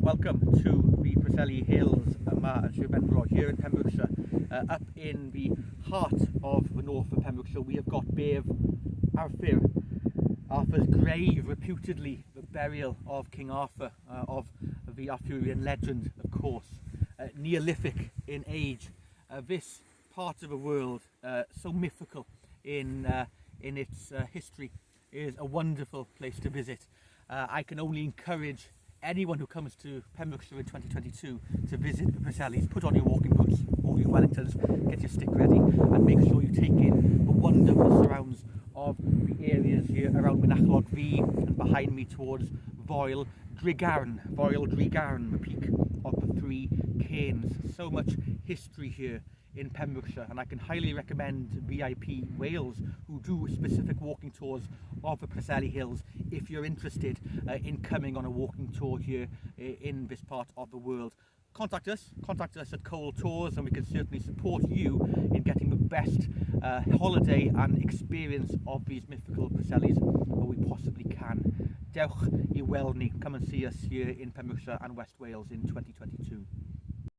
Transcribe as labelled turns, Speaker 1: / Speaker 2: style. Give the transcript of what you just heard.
Speaker 1: welcome to the Preseli Hills here in Pembrokeshire, up in the heart of the north of Pembrokeshire. We have got Bydd Arthur's grave, reputedly the burial of King Arthur, of the Arthurian legend, of course. Neolithic in age, this part of the world, so mythical in its history, is a wonderful place to visit. I can only encourage anyone who comes to Pembrokeshire in 2022 to visit the Preselis. Put on your walking boots or your Wellingtons, get your stick ready, and make sure you take in the wonderful surrounds of the areas here around Mynyddoedd V and behind me towards Foel Drigarn, the peak of the three cairns. So much history here in Pembrokeshire, and I can highly recommend VIP Wales who do specific walking tours of the Preseli Hills if you're interested in coming on a walking tour here in this part of the world. Contact us at Cole Tours, and we can certainly support you in getting the best holiday and experience of these mythical Preselis that we possibly can. Dewch I weld ni. Come and see us here in Pembrokeshire and West Wales in 2022.